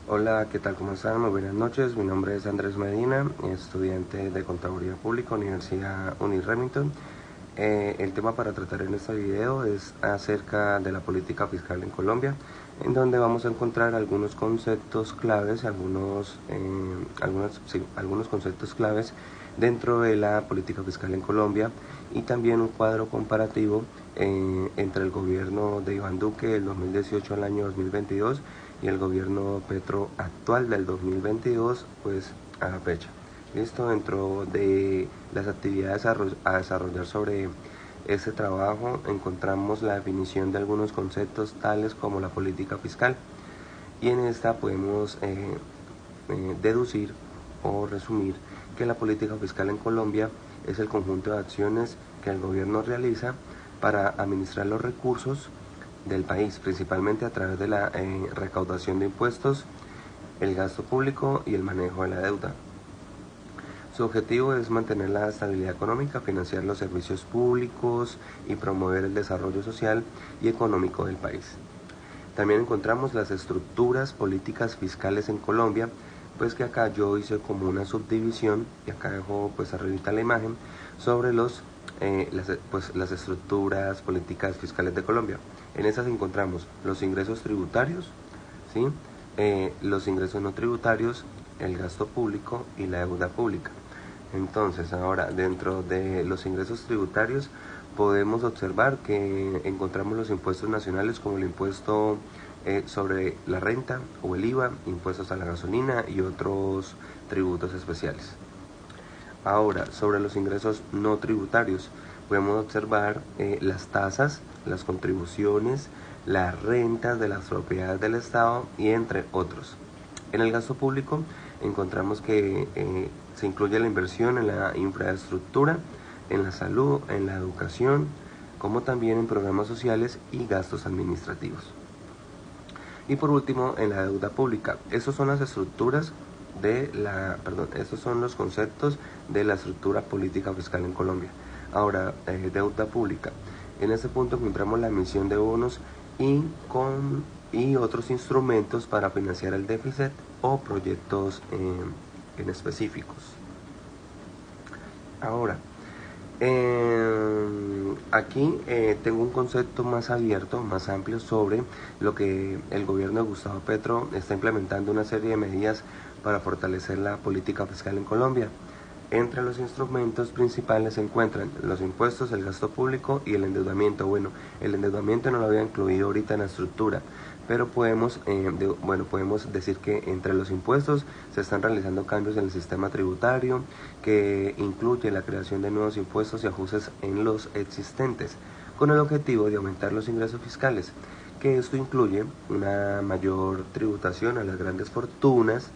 Hola, ¿qué tal? ¿Cómo están? Muy buenas noches. Mi nombre es Andrés Medina, estudiante de Contaduría Pública, Universidad Uniremington. El tema para tratar en este video es acerca de la política fiscal en Colombia, en donde vamos a encontrar algunos conceptos claves, algunos conceptos claves dentro de la política fiscal en Colombia y también un cuadro comparativo entre el gobierno de Iván Duque del 2018 al año 2022 y el gobierno Petro actual del 2022 pues a la fecha. Listo, dentro de las actividades a desarrollar sobre este trabajo encontramos la definición de algunos conceptos tales como la política fiscal y en esta podemos deducir o resumir que la política fiscal en Colombia es el conjunto de acciones que el gobierno realiza para administrar los recursos del país, principalmente a través de la recaudación de impuestos, el gasto público y el manejo de la deuda. Su objetivo es mantener la estabilidad económica, financiar los servicios públicos y promover el desarrollo social y económico del país. También encontramos las estructuras políticas fiscales en Colombia, pues que acá yo hice como una subdivisión, y acá dejo pues arribita la imagen, sobre las estructuras políticas fiscales de Colombia. En esas encontramos los ingresos tributarios, ¿sí? Los ingresos no tributarios, el gasto público y la deuda pública. Entonces, ahora, dentro de los ingresos tributarios, podemos observar que encontramos los impuestos nacionales como el impuesto sobre la renta o el IVA, impuestos a la gasolina y otros tributos especiales. Ahora, sobre los ingresos no tributarios, podemos observar las tasas, las contribuciones, las rentas de las propiedades del Estado y entre otros. En el gasto público encontramos que se incluye la inversión en la infraestructura, en la salud, en la educación, como también en programas sociales y gastos administrativos. Y por último, en la deuda pública. Estos son las estructuras estos son los conceptos de la estructura política fiscal en Colombia. Ahora, deuda pública. En este punto encontramos la emisión de bonos y otros instrumentos para financiar el déficit o proyectos en específicos. Ahora, aquí tengo un concepto más abierto, más amplio sobre lo que el gobierno de Gustavo Petro está implementando una serie de medidas para fortalecer la política fiscal en Colombia. Entre los instrumentos principales se encuentran los impuestos, el gasto público y el endeudamiento. Bueno, el endeudamiento no lo había incluido ahorita en la estructura, pero podemos decir que entre los impuestos se están realizando cambios en el sistema tributario que incluye la creación de nuevos impuestos y ajustes en los existentes, con el objetivo de aumentar los ingresos fiscales, que esto incluye una mayor tributación a las grandes fortunas,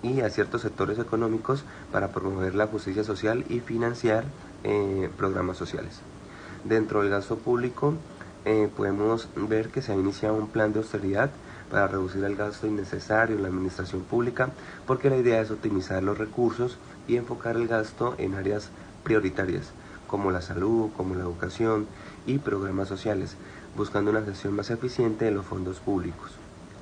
y a ciertos sectores económicos para promover la justicia social y financiar programas sociales. Dentro del gasto público podemos ver que se ha iniciado un plan de austeridad para reducir el gasto innecesario en la administración pública, porque la idea es optimizar los recursos y enfocar el gasto en áreas prioritarias como la salud, como la educación y programas sociales, buscando una gestión más eficiente de los fondos públicos.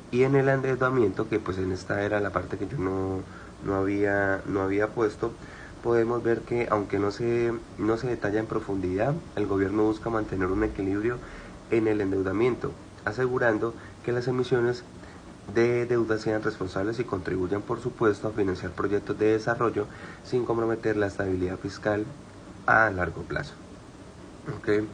Y en el endeudamiento, que pues en esta era la parte que yo no había puesto, podemos ver que aunque no se detalla en profundidad, el gobierno busca mantener un equilibrio en el endeudamiento, asegurando que las emisiones de deuda sean responsables y contribuyan por supuesto a financiar proyectos de desarrollo sin comprometer la estabilidad fiscal a largo plazo. ¿Okay?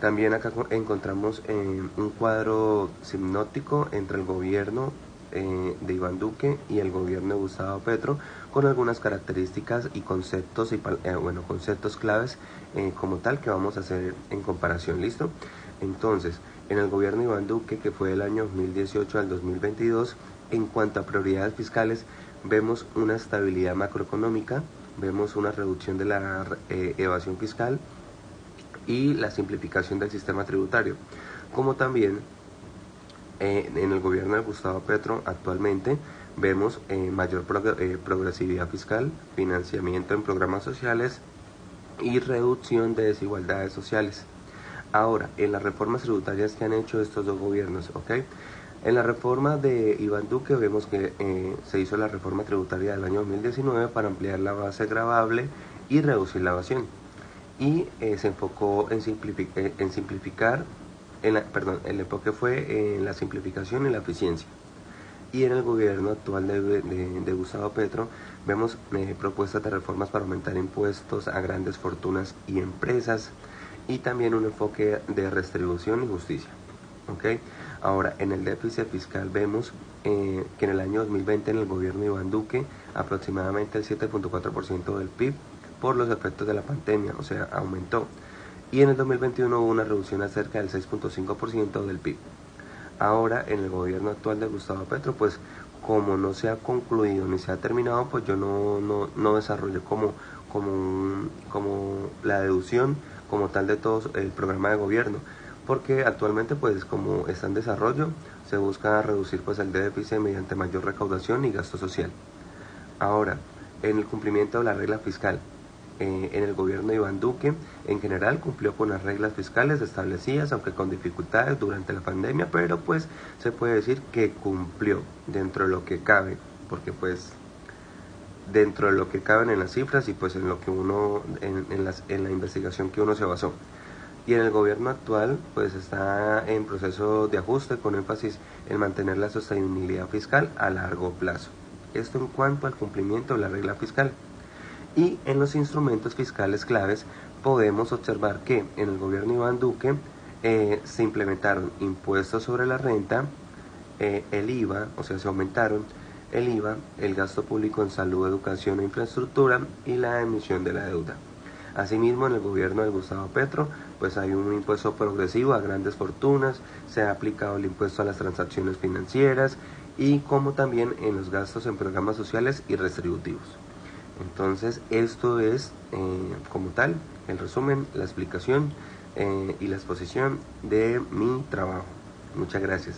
También acá encontramos un cuadro sinóptico entre el gobierno de Iván Duque y el gobierno de Gustavo Petro, con algunas características y conceptos conceptos claves como tal que vamos a hacer en comparación. ¿Listo? Entonces, en el gobierno de Iván Duque, que fue del año 2018 al 2022, en cuanto a prioridades fiscales, vemos una estabilidad macroeconómica, vemos una reducción de la evasión fiscal y la simplificación del sistema tributario, como también en el gobierno de Gustavo Petro actualmente vemos mayor progresividad fiscal, financiamiento en programas sociales y reducción de desigualdades sociales. Ahora, en las reformas tributarias que han hecho estos dos gobiernos, En la reforma de Iván Duque vemos que se hizo la reforma tributaria del año 2019 para ampliar la base gravable y reducir la evasión. Y se enfocó en simplificar, el enfoque fue en la simplificación y la eficiencia. Y en el gobierno actual de Gustavo Petro vemos propuestas de reformas para aumentar impuestos a grandes fortunas y empresas, y también un enfoque de redistribución y justicia. ¿Okay? Ahora, en el déficit fiscal vemos que en el año 2020 en el gobierno de Iván Duque aproximadamente el 7.4% del PIB por los efectos de la pandemia, o sea, aumentó. Y en el 2021 hubo una reducción a cerca del 6.5% del PIB. Ahora, en el gobierno actual de Gustavo Petro, pues como no se ha concluido ni se ha terminado, pues yo no desarrollé como la deducción como tal de todo el programa de gobierno, porque actualmente pues como está en desarrollo, se busca reducir pues el déficit mediante mayor recaudación y gasto social. Ahora, en el cumplimiento de la regla fiscal, en el gobierno de Iván Duque, en general cumplió con las reglas fiscales establecidas, aunque con dificultades durante la pandemia, pero pues se puede decir que cumplió dentro de lo que cabe, porque pues dentro de lo que caben en las cifras y pues en lo que uno, en la investigación que uno se basó. Y en el gobierno actual pues está en proceso de ajuste con énfasis en mantener la sostenibilidad fiscal a largo plazo. Esto en cuanto al cumplimiento de la regla fiscal. Y en los instrumentos fiscales claves podemos observar que en el gobierno de Iván Duque se implementaron impuestos sobre la renta, el IVA, o sea, se aumentaron el IVA, el gasto público en salud, educación e infraestructura y la emisión de la deuda. Asimismo, en el gobierno de Gustavo Petro, pues hay un impuesto progresivo a grandes fortunas, se ha aplicado el impuesto a las transacciones financieras y como también en los gastos en programas sociales y retributivos. Entonces, esto es como tal el resumen, la explicación y la exposición de mi trabajo. Muchas gracias.